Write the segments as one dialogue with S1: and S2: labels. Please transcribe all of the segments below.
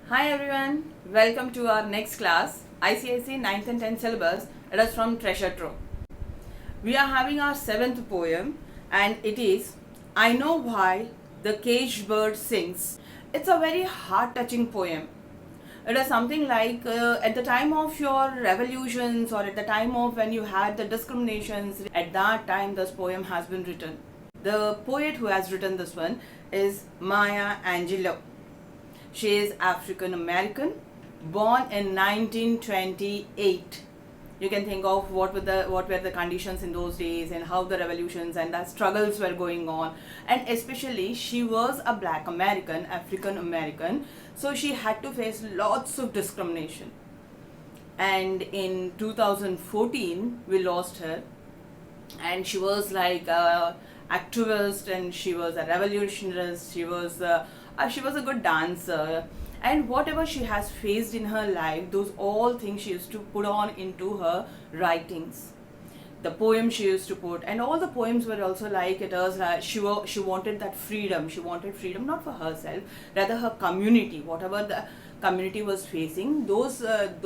S1: Hi everyone, welcome to our next class, ICIC 9th and 10th syllabus. It is from Treasure Trove. We are having our 7th poem and it is I Know Why the Caged Bird Sings. It's a very heart-touching poem. It is something like at the time of your revolutions or at the time of when you had the discriminations, at that time this poem has been written. The poet who has written this one is Maya Angelou. She is African American, born in 1928. You can think of what were the conditions in those days and how the revolutions and the struggles were going on. And especially she was a black American, African American, so she had to face lots of discrimination. And in 2014 we lost her, and she was like a activist and she was a revolutionist. She was a good dancer, and whatever she has faced in her life, those all things she used to put on into her writings. The poem she used to put, and all the poems were also like it was she wanted that freedom. She wanted freedom not for herself, rather her community, whatever the community was facing, those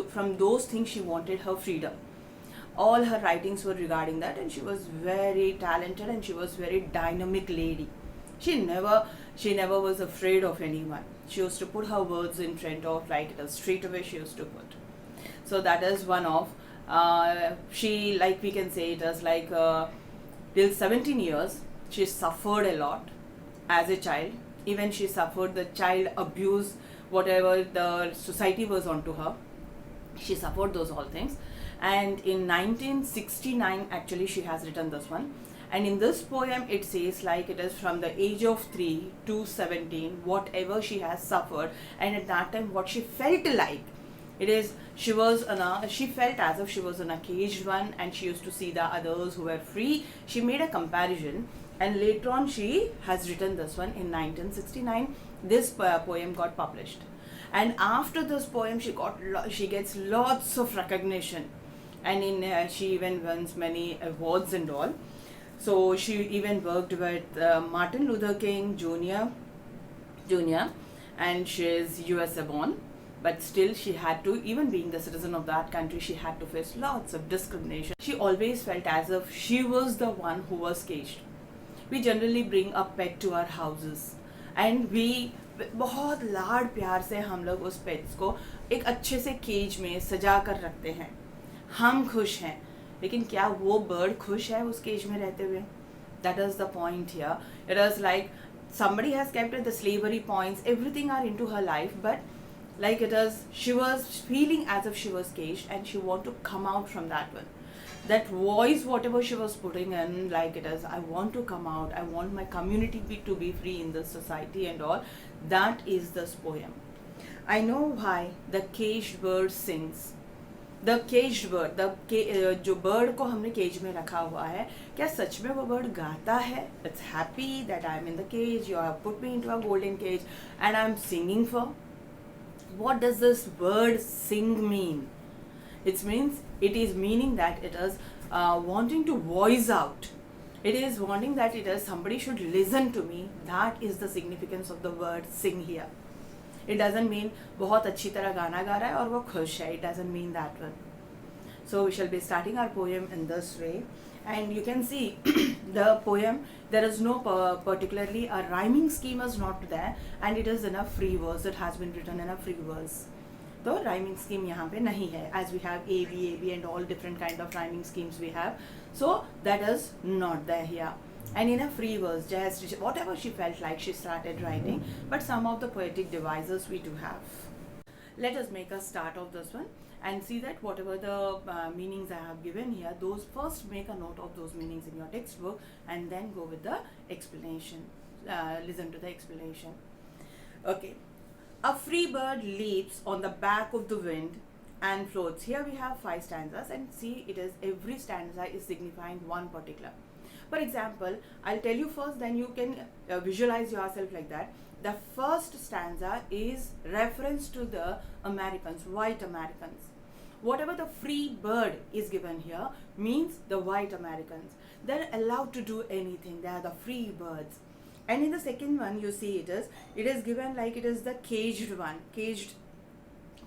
S1: from those things she wanted her freedom. All her writings were regarding that, and she was very talented and she was very dynamic lady. She never was afraid of anyone. She used to put her words in front of, like, it was straight away she used to put. So that is one of she, like, we can say it as like till 17 years she suffered a lot as a child. Even she suffered the child abuse, whatever the society was onto her. She suffered those all things, and in 1969 actually she has written this one. And in this poem it says like it is from the age of 3 to 17, whatever she has suffered, and at that time what she felt like. It is she felt as if she was in a caged one, and she used to see the others who were free. She made a comparison, and later on she has written this one in 1969. This poem got published, and after this poem she gets lots of recognition, and she even wins many awards and all. So she even worked with Martin Luther King Jr. And she is USA born, but still she had to, even being the citizen of that country, she had to face lots of discrimination. She always felt as if she was the one who was caged. We generally bring a pet to our houses, and we बहुत लाड प्यार से हम लोग उस pets को एक अच्छे से केज में सजा कर रखते हैं. हम खुश हैं, लेकिन क्या वो बर्ड खुश है उस केज में रहते हुए? That is the point here. It is like somebody has kept at the slavery points, everything are into her life, but like it is, she was feeling as if she was caged and she want to come out from that one. That voice, whatever she was putting in, like it is, I want to come out, I want my community to be free in this society and all. That is this poem. I know why the caged bird sings. The caged bird, जो bird को हमने cage में रखा हुआ है, क्या सच में वो बर्ड गाता है? It's happy that I am in the cage, you have put me into a golden cage and I am singing for. What does this word sing mean? It means, it is meaning that it is wanting to voice out. It is wanting that it is somebody should listen to me. That is the significance of the word sing here. It doesn't mean बहुत अच्छी तरह गाना गा रहा है और वो खुश है. It doesn't mean that one. So we shall be starting our poem in this way, and you can see the poem, there is no particularly a rhyming scheme is not there, and it is in a free verse. It has been written in a free verse. तो rhyming scheme यहाँ पे नहीं है, as we have A B and all different kind of rhyming schemes we have. So that is not there here. And in a free verse, just whatever she felt like she started writing, but some of the poetic devices we do have. Let us make a start of this one and see that whatever the meanings I have given here, those first make a note of those meanings in your textbook and then go with the explanation. Listen to the explanation. Okay. A free bird leaps on the back of the wind and floats. Here we have 5 stanzas, and see, it is every stanza is signifying one particular. For example, I'll tell you first, then you can visualize yourself like that. The first stanza is reference to the Americans, white Americans. Whatever the free bird is given here means the white Americans. They're allowed to do anything. They are the free birds. And in the second one, you see it is given like it is the caged one, caged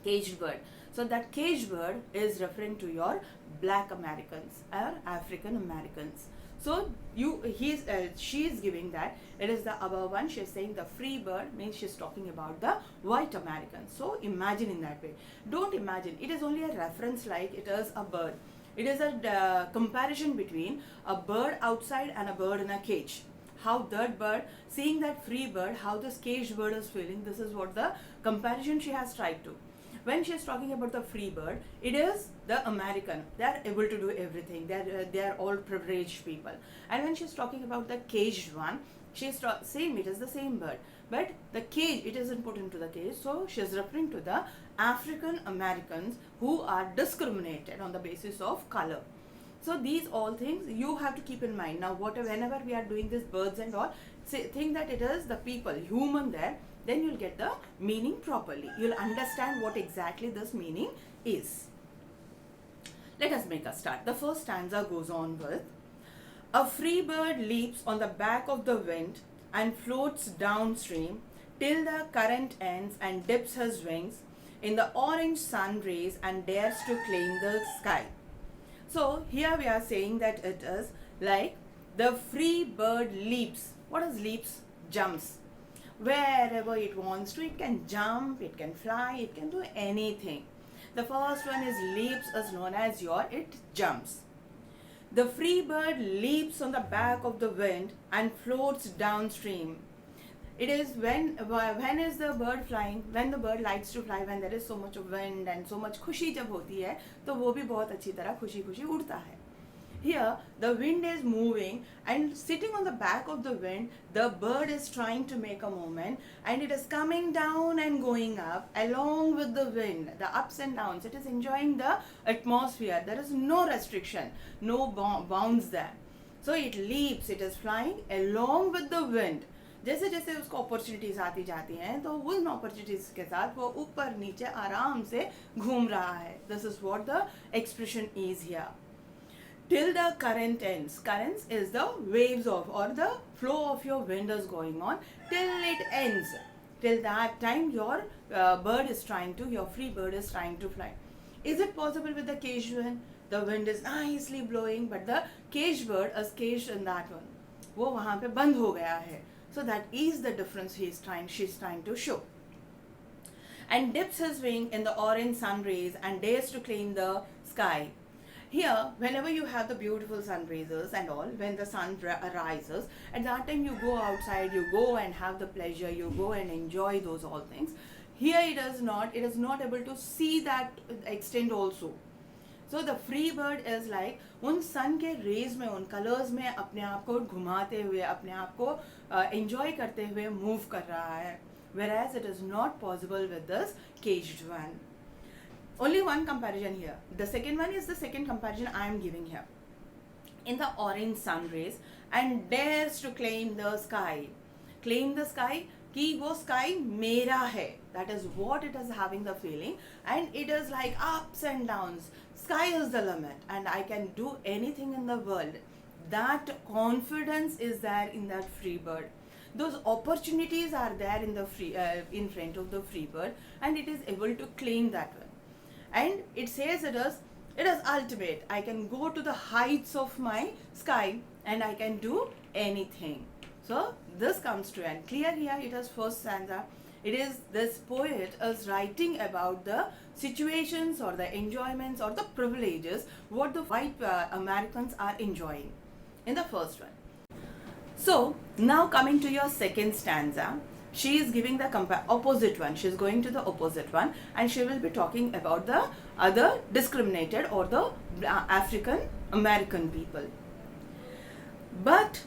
S1: caged bird. So that caged bird is referring to your black Americans or African Americans. So she is giving that it is the above one. She is saying the free bird means she is talking about the white Americans. So imagine in that way. Don't imagine. It is only a reference, like it is a bird. It is a comparison between a bird outside and a bird in a cage. How that bird, seeing that free bird, how this caged bird is feeling. This is what the comparison she has tried to. When she is talking about the free bird, it is the American. They are able to do everything. They are all privileged people. And when she is talking about the caged one, she is saying it is the same bird. But the cage, it isn't put into the cage. So she is referring to the African Americans who are discriminated on the basis of color. So these all things you have to keep in mind. Now whenever we are doing this birds and all, think that it is the people, human there, then you'll get the meaning properly. You'll understand what exactly this meaning is. Let us make a start. The first stanza goes on with, a free bird leaps on the back of the wind and floats downstream till the current ends and dips his wings in the orange sun rays and dares to claim the sky. So here we are saying that it is like the free bird leaps. What is leaps? Jumps. Wherever it wants to, it can jump, it can fly, it can do anything. The first one is leaps, is known as it jumps. The free bird leaps on the back of the wind and floats downstream. It is when is the bird flying? When the bird likes to fly, when there is so much of wind and so much खुशी जब होती है, तो वो भी बहुत अच्छी तरह खुशी खुशी उड़ता है. Here, the wind is moving and sitting on the back of the wind, the bird is trying to make a movement and it is coming down and going up along with the wind, the ups and downs. It is enjoying the atmosphere. There is no restriction, no bounds there. So it leaps, it is flying along with the wind. जैसे जैसे उसको opportunities आती जाती हैं तो उन opportunities के साथ वो ऊपर नीचे आराम से घूम रहा है. This is what the expression is here. Till the current ends. Currents is the waves of or the flow of your wind is going on till it ends. Till that time your your free bird is trying to fly. Is it possible with the caged one? The wind is nicely blowing but the caged bird is caged in that one. वो वहाँ पे बंद हो गया है. So that is the difference she's trying to show. And dips his wing in the orange sun rays and dares to claim the sky. Here, whenever you have the beautiful sun rays and all, when the sun rises, at that time you go outside, you go and have the pleasure, you go and enjoy those all things. Here it is not able to see that extent also. So the free bird is like उन sun के rays में, उन colors में अपने आप को घुमाते हुए, अपने आप को enjoy करते हुए move कर रहा है. Whereas it is not possible with this caged one. Only one comparison here. The second one is the second comparison I am giving here. In the orange sun rays and dares to claim the sky. Claim the sky कि वो sky मेरा है. That is what it is having the feeling. And it is like ups and downs. Sky is the limit and I can do anything in the world. That confidence is there in that free bird. Those opportunities are there in the in front of the free bird and it is able to claim that one. And it says it is ultimate. I can go to the heights of my sky and I can do anything. So this comes to an clear here. It is first stanza. It is this poet is writing about the situations or the enjoyments or the privileges what the white Americans are enjoying in the first one. So now coming to your second stanza. She is giving the opposite one. She is going to the opposite one and she will be talking about the other discriminated or the African American people. But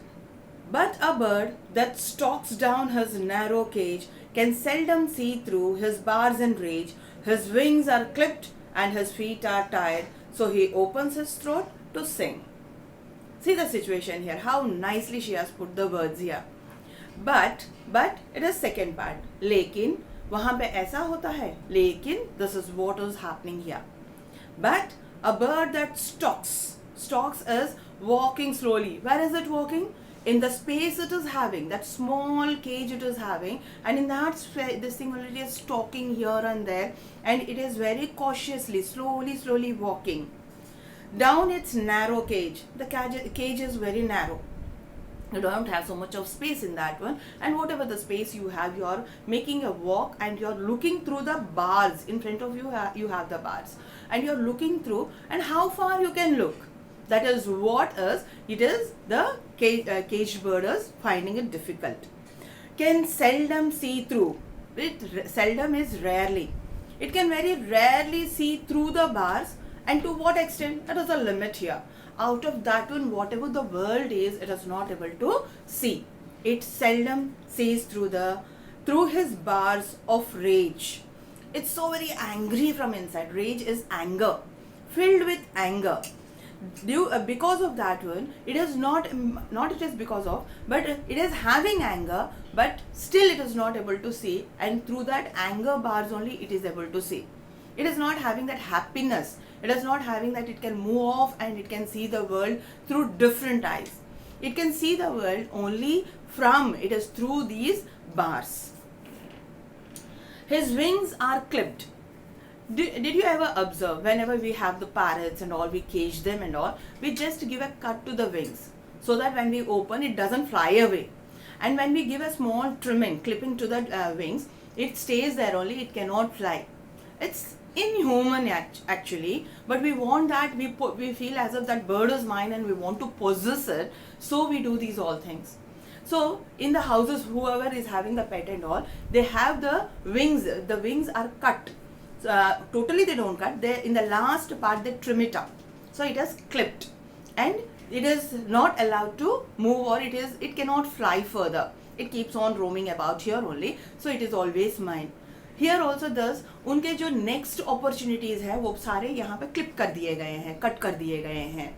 S1: a bird that stalks down his narrow cage can seldom see through his bars in rage. His wings are clipped and his feet are tied, so he opens his throat to sing. See the situation here, how nicely she has put the words here. But it is second part. लेकिन वहाँ पे ऐसा होता है. लेकिन this is what is happening here. But a bird that stalks is walking slowly. Where is it walking? in the space it is having, that small cage it is having, and in that space this thing already is talking here and there, and it is very cautiously, slowly walking down its narrow cage. The cage is very narrow. You don't have so much of space in that one, and whatever the space you have, you are making a walk and you are looking through the bars in front of you. You have the bars and you are looking through, and how far you can look. That is what it is the caged bird is finding it difficult. Can seldom see through. It seldom is rarely. It can very rarely see through the bars, and to what extent? That is a limit here. Out of that one, whatever the world is, it is not able to see. It seldom sees through his bars of rage. It's so very angry from inside. Rage is anger, filled with anger. Because of that one, it is not it is because of, but it is having anger, but still it is not able to see, and through that anger bars only it is able to see. It is not having that happiness. It is not having that it can move off and it can see the world through different eyes. It can see the world only it is through these bars. His wings are clipped. Did you ever observe, whenever we have the parrots and all, we cage them and all, we just give a cut to the wings so that when we open it doesn't fly away. And when we give a small clipping to the wings, it stays there only, it cannot fly. It's inhuman actually, but we want that, we feel as if that bird is mine and we want to possess it, so we do these all things. So in the houses, whoever is having the pet and all, they have the wings are cut. Totally they don't cut, they in the last part they trim it up, so it is clipped and it is not allowed to move, or it cannot fly further. It keeps on roaming about here only, so it is always mine. Here also thus उनके जो next opportunities है वो सारे यहाँ पे clip कर दिए गए हैं, cut कर दिए गए हैं.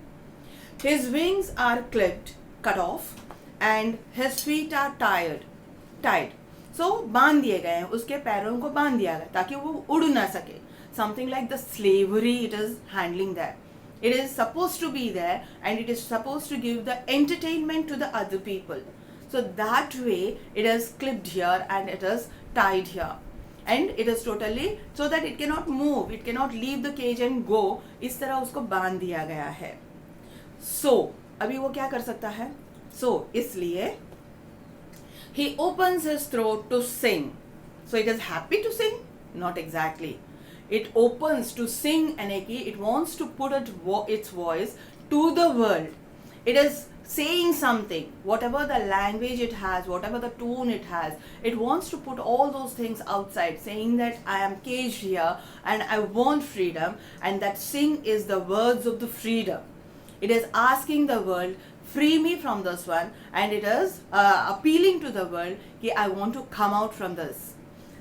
S1: His wings are clipped, cut off, and his feet are tied. So बांध दिए गए हैं, उसके पैरों को बांध दिया गया ताकि वो उड़ ना सके. Something like the slavery it is handling there. It is supposed to be there and it is supposed to give the entertainment to the other people. So that way it is clipped here and it is tied here. And it is totally so that it cannot move, it cannot leave the cage and go. इस तरह उसको बांध दिया गया है. So अभी वो क्या कर सकता है? So इसलिए he opens his throat to sing. So it is happy to sing? Not exactly. It opens to sing, and it wants to put its voice to the world. It is saying something, whatever the language it has, whatever the tone it has, it wants to put all those things outside, saying that I am caged here and I want freedom, and that sing is the words of the freedom. It is asking the world, free me from this one, and it is appealing to the world that I want to come out from this.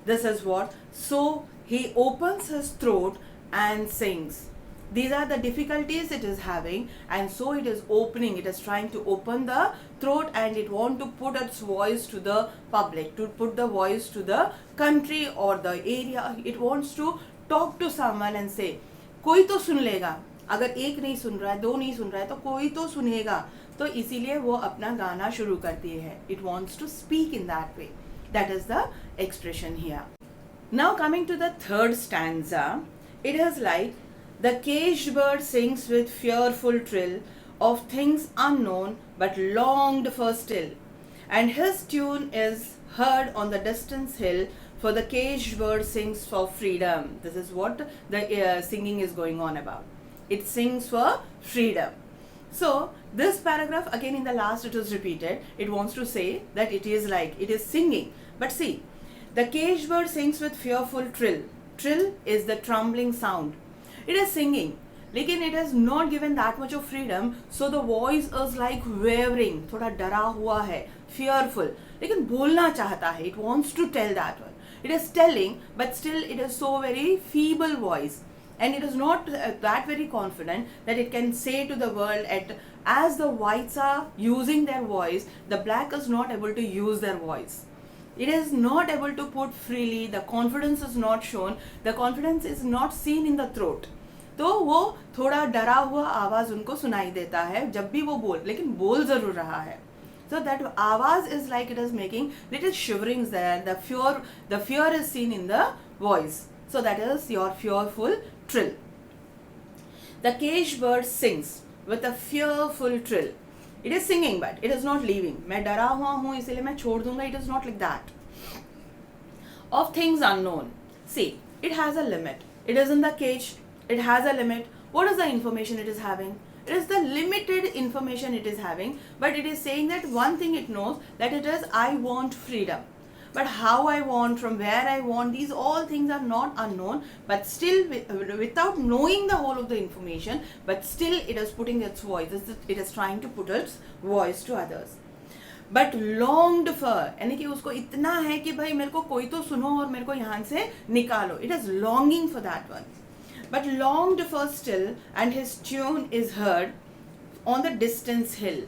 S1: This is what. So he opens his throat and sings. These are the difficulties it is having, and so it is opening, it is trying to open the throat, and it wants to put its voice to the public, to put the voice to the country or the area. It wants to talk to someone and say, कोई तो सुन लेगा, अगर एक नहीं सुन रहा है, दो नहीं सुन रहा है, तो कोई तो सुनेगा. तो इसीलिए वो अपना गाना शुरू करती है. It wants to speak in that way. That is the expression here. Now coming to the third stanza, it is like, the caged bird sings with fearful trill of things unknown but longed for still, and his tune is heard on the distant hill, for the caged bird sings for freedom. This is what the singing is going on about. It sings for freedom. So this paragraph again in the last it is repeated. It wants to say that it is like, it is singing. But see, the caged bird sings with fearful trill. Trill is the trembling sound. It is singing, लेकिन it has not given that much of freedom, so the voice is like wavering, थोड़ा डरा हुआ है, fearful, लेकिन बोलना चाहता है. It wants to tell that one. It is telling, but still it is so very feeble voice, and it is not that very confident that it can say to the world as the whites are using their voice, the black is not able to use their voice. It is not able to put freely, the confidence is not shown, the confidence is not seen in the throat. तो वो थोड़ा डरा हुआ आवाज़ उनको सुनाई देता है जब भी वो लेकिन बोल ज़रूर रहा है. So that आवाज is like it is making little shiverings there. The fear is seen in the voice. So that is your fearful trill. The caged bird sings with a fearful trill. It is singing but it is not leaving. मैं डरा हुआ हूँ इसलिए मैं छोड़ दूंगा. It is not like that. Of things unknown. See, it has a limit. It is in the cage. It has a limit. What is the information it is having? It is the limited information it is having, but it is saying that one thing it knows, that it is I want freedom. But how I want, from where I want, these all things are not unknown, but still without knowing the whole of the information, but still it is putting its voice, it is trying to put its voice to others. But longed for, यानी कि उसको इतना है कि भाई मेरे को कोई तो सुनो और मेरे को यहाँ से निकालो. It is longing for that one. But longed for still, and his tune is heard on the distance hill.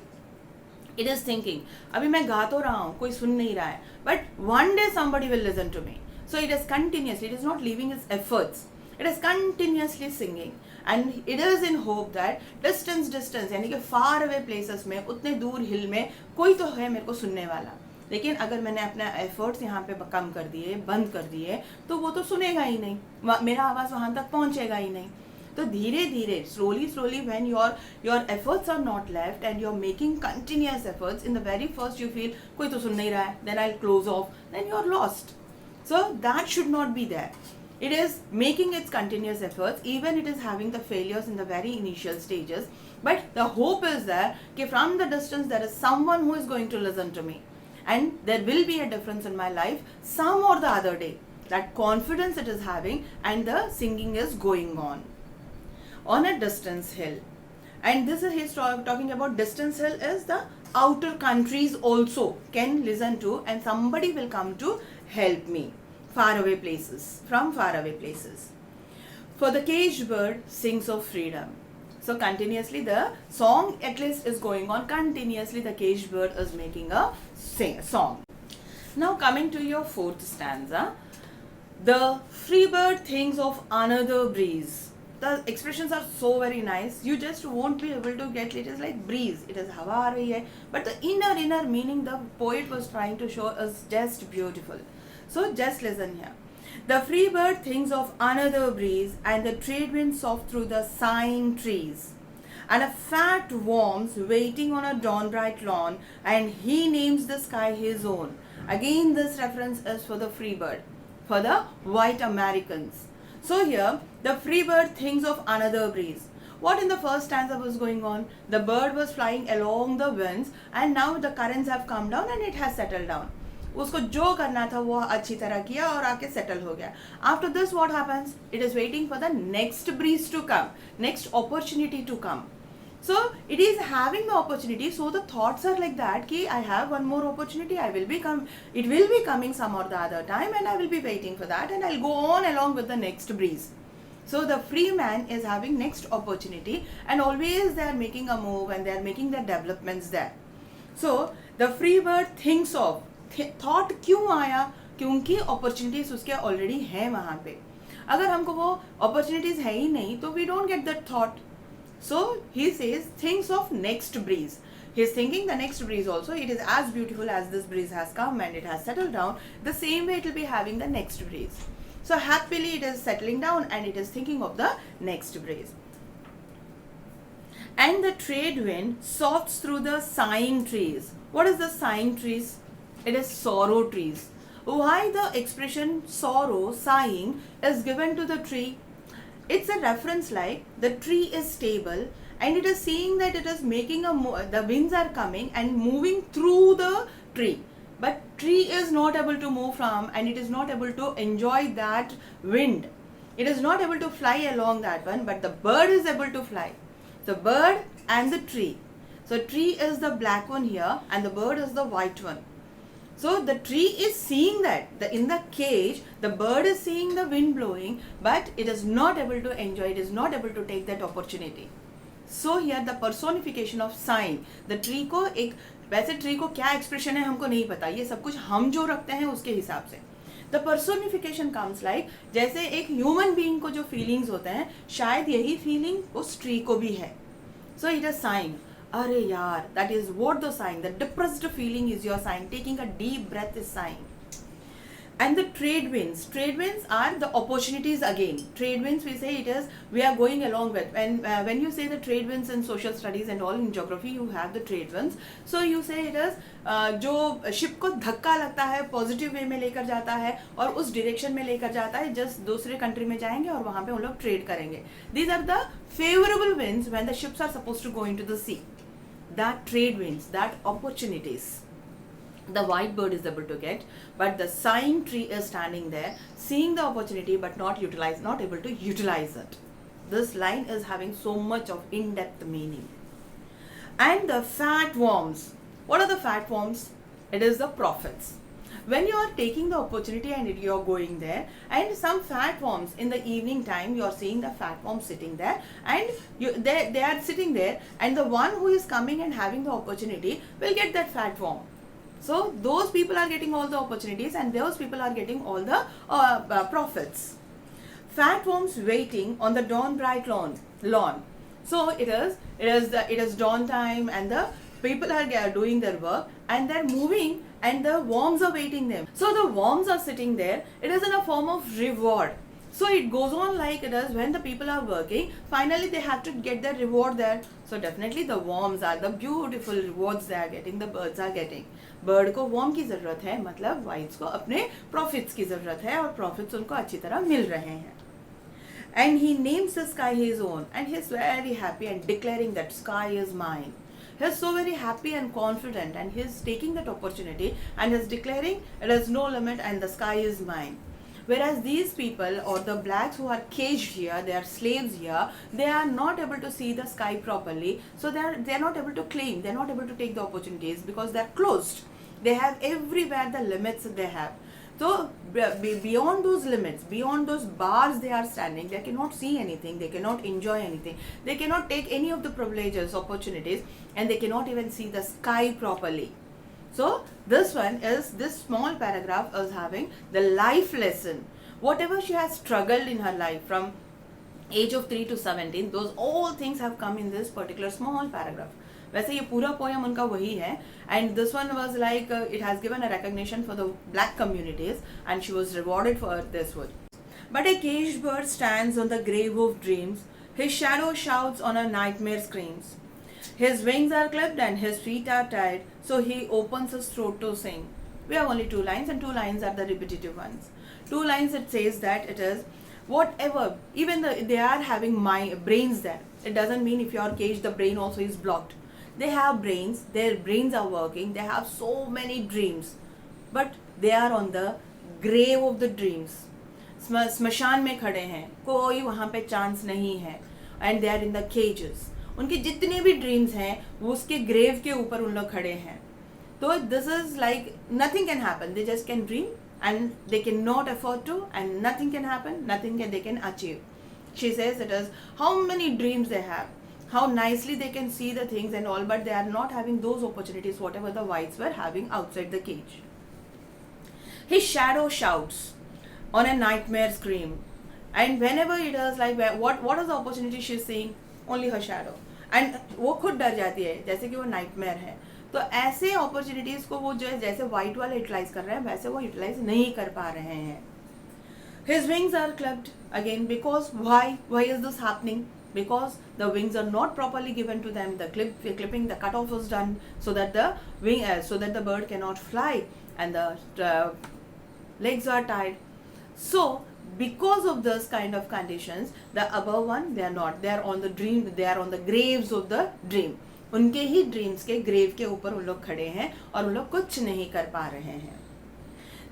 S1: It is thinking, अभी मैं गा तो रहा हूँ, कोई सुन नहीं रहा है, but one day somebody will listen to me. So it is continuously, it is not leaving its efforts. It is continuously singing, and it is in hope that distance यानी कि far away places में, उतने दूर hill में कोई तो है मेरे को सुनने वाला. लेकिन अगर मैंने अपने एफर्ट्स यहाँ पे कम कर दिए, बंद कर दिए, तो वो तो सुनेगा ही नहीं, मेरा आवाज़ वहाँ तक पहुँचेगा ही नहीं. तो धीरे धीरे slowly when your efforts are not left and you're making continuous efforts, in the very first you feel कोई तो सुन नहीं रहा है, then I'll close off, then you're lost. So that should not be there. It is making its continuous efforts, even it is having the failures in the very initial stages, but the hope is there that from the distance there is someone who is going to listen to me, and there will be a difference in my life some or the other day. That confidence it is having, and the singing is going on a distance hill. And this is he's talking about distance hill is the outer countries also can listen to, and somebody will come to help me. Faraway places, from faraway places. For the caged bird sings of freedom. So continuously the song at least is going on. Continuously the caged bird is making a song. Now coming to your fourth stanza. The free bird thinks of another breeze. The expressions are so very nice. You just won't be able to get it. It is like breeze. It is hawa aa rahi hai. But the inner meaning the poet was trying to show is just beautiful. So just listen here. The free bird thinks of another breeze, and the trade wind soft through the sighing trees, and a fat worm's waiting on a dawn bright lawn, and he names the sky his own. Again this reference is for the free bird, for the white Americans. So here the free bird thinks of another breeze. What in the first stanza was going on? The bird was flying along the winds, and now the currents have come down and it has settled down. उसको जो करना था वो अच्छी तरह किया और आके सेटल हो गया. After this what happens? It is waiting for the next breeze to come, next opportunity to come. So it is having the opportunity. So the thoughts are like that कि I have one more opportunity. It will be coming some or the other time, and I will be waiting for that, and I'll go on along with the next breeze. So the free man is having next opportunity, and always they are making a move and they are making their developments there. So the free bird thinks of. Thought क्यों आया? क्योंकि opportunities उसके already हैं वहाँ पे. अगर हमको वो अपॉर्चुनिटीज है ही नहीं तो we don't get that thought. So he says things of next breeze. He is thinking the next breeze also. It is as beautiful as this breeze has come and it has settled down. The same way it will be having the next breeze. So happily it is settling down and it is thinking of the next breeze. And the trade wind softs through the sighing trees. What is the sighing trees? It is sorrow trees. Why the expression sorrow, sighing is given to the tree? It's a reference like the tree is stable, and it is seeing that it is making the winds are coming and moving through the tree. But tree is not able to move from, and it is not able to enjoy that wind. It is not able to fly along that one, but the bird is able to fly. The bird and the tree. So tree is the black one here, and the bird is the white one. So the tree is seeing that in the cage the bird is seeing the wind blowing, but it is not able to enjoy, it is not able to take that opportunity. So here the personification of sign. The tree को एक वैसे tree को क्या expression है हमको नहीं पता, ये सब कुछ हम जो रखते हैं उसके हिसाब से. The personification comes like जैसे एक ह्यूमन बीइंग को जो फीलिंग्स होते हैं शायद यही फीलिंग उस ट्री को भी है. So it is sign. अरे यार, that is what the sign, the depressed feeling is your sign. Taking a deep breath is sign. And the trade winds are the opportunities again. Trade winds, we say it is, we are going along with, when you say the trade winds in social studies and all, in geography you have the trade winds. So you say it is जो ship को धक्का लगता है positive way में लेकर जाता है और उस डायरेक्शन में लेकर जाता है, जस्ट दूसरे कंट्री में जाएंगे और वहां पे उन लोग ट्रेड करेंगे. These are the favourable winds when the ships are supposed to go into the sea. That trade winds, that opportunities the white bird is able to get, but the sighing tree is standing there seeing the opportunity but not able to utilize it. This line is having so much of in-depth meaning. And the fat worms, what are the fat worms? It is the prophets. When you are taking the opportunity and you are going there, and some fat worms in the evening time, you are seeing the fat worms sitting there, and they are sitting there, and the one who is coming and having the opportunity will get that fat worm. So those people are getting all the opportunities and those people are getting all the profits. Fat worms waiting on the dawn bright lawn. So it is dawn time and the people are doing their work and they're moving and the worms are waiting them. So the worms are sitting there. It is in a form of reward. So it goes on like it is when the people are working, finally they have to get their reward there. So definitely the worms are the beautiful rewards they are getting, the birds are getting. Bird को warm की ज़रूरत है, मतलब whites को अपने profits की ज़रूरत है और प्रॉफिट्स उनको अच्छी तरह मिल रहे हैं. And he names the sky his own and he is very happy and declaring that sky is mine. He is so very happy and confident and he is taking that opportunity and is declaring it is no limit and the sky is mine. Whereas these people or the blacks who are caged here, they are slaves here, they are not able to see the sky properly. So they are not able to claim, they are not able to take the opportunities because they are closed. They have everywhere the limits they have. So beyond those limits, beyond those bars they are standing, they cannot see anything, they cannot enjoy anything, they cannot take any of the privileges, opportunities, and they cannot even see the sky properly. So this small paragraph is having the life lesson. Whatever she has struggled in her life from age of 3 to 17, those all things have come in this particular small paragraph. वैसे ये पूरा poem उनका वही है, and this one was like it has given a recognition for the black communities and she was rewarded for this one. But a caged bird stands on the grave of dreams, his shadow shouts on a nightmare screams. His wings are clipped and his feet are tied, so he opens his throat to sing. We have only 2 lines and 2 lines are the repetitive ones. 2 lines it says that it is whatever, even they are having brains there. It doesn't mean if you are caged the brain also is blocked. They have brains, their brains are working, they have so many dreams, but they are on the grave of the dreams. स्मशान में खड़े हैं, कोई वहाँ पे chance नहीं है, and they are in the cages. उनके जितने भी ड्रीम्स हैं वो उसके ग्रेव के ऊपर उन लोग खड़े हैं. तो this is like nothing can happen, they just can dream and they cannot afford to and nothing can happen, they can achieve. She says it is how many dreams they have, how nicely they can see the things and all, but they are not having those opportunities whatever the whites were having outside the cage. His shadow shouts on a nightmare scream, and whenever it is like what is the opportunity she is seeing? Only her shadow. And वो खुद डर जाती है जैसे कि वो nightmare है. तो ऐसे अपॉर्चुनिटीज को वो जो है जैसे वाइट वाले यूटिलाइज कर रहे हैं वैसे वो यूटिलाइज नहीं कर पा रहे हैं. His wings are clipped again because why is this happening? Because the wings are not properly given to them. The clipping, the cutoff was done so that the bird cannot fly, and the legs are tied. So because of this kind of conditions, the above one they are not. They are on the dream. They are on the graves of the dream. उनके ही dreams के grave के ऊपर उन लोग खड़े हैं और उन लोग कुछ नहीं कर पा रहे हैं.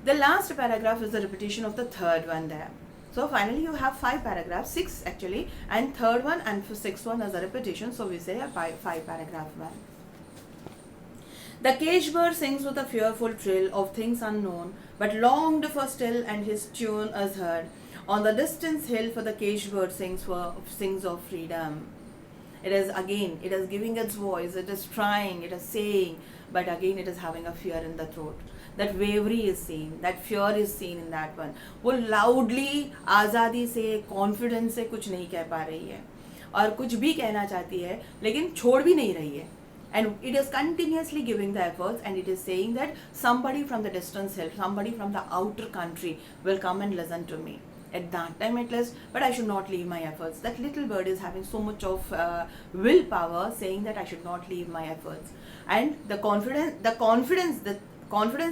S1: The last paragraph is the repetition of the third one there. So finally you have 5 paragraphs, 6 actually, and third one and 6th one is a repetition. So we say a 5 paragraph one. The cage bird sings with a fearful trill of things unknown, but longed for still, and his tune is heard. On the distant hill, for the cage bird sings of freedom. It is giving its voice, it is trying, it is saying, but again it is having a fear in the throat. That wavery is seen, that fear is seen in that one. वो loudly, आज़ादी से, confidence से कुछ नहीं कह पा रही है और कुछ भी कहना चाहती है लेकिन छोड़ भी नहीं रही है. and it is continuously giving the efforts, and it is saying that somebody from the distance hill, somebody from the outer country will come and listen to me at that time at least, but I should not leave my efforts. That little bird is having so much of willpower, saying that I should not leave my efforts. And the confidence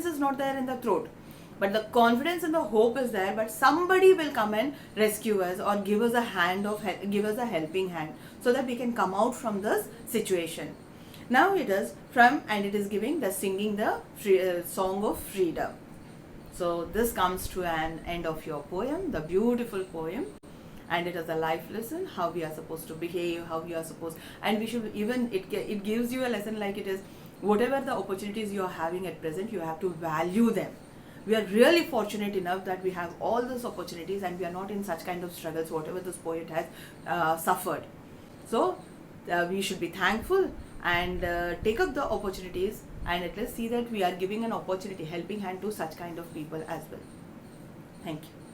S1: is not there in the throat, but the confidence and the hope is there, but somebody will come and rescue us or give us a give us a helping hand, so that we can come out from this situation. Now it is from, and it is giving the singing the song of freedom. So this comes to an end of your poem, the beautiful poem, and it is a life lesson, how we are supposed to behave, how we are supposed, and we should even, it gives you a lesson like it is, whatever the opportunities you are having at present, you have to value them. We are really fortunate enough that we have all those opportunities, and we are not in such kind of struggles, whatever this poet has suffered. So we should be thankful and take up the opportunities, and at least see that we are giving an opportunity, helping hand to such kind of people as well. Thank you.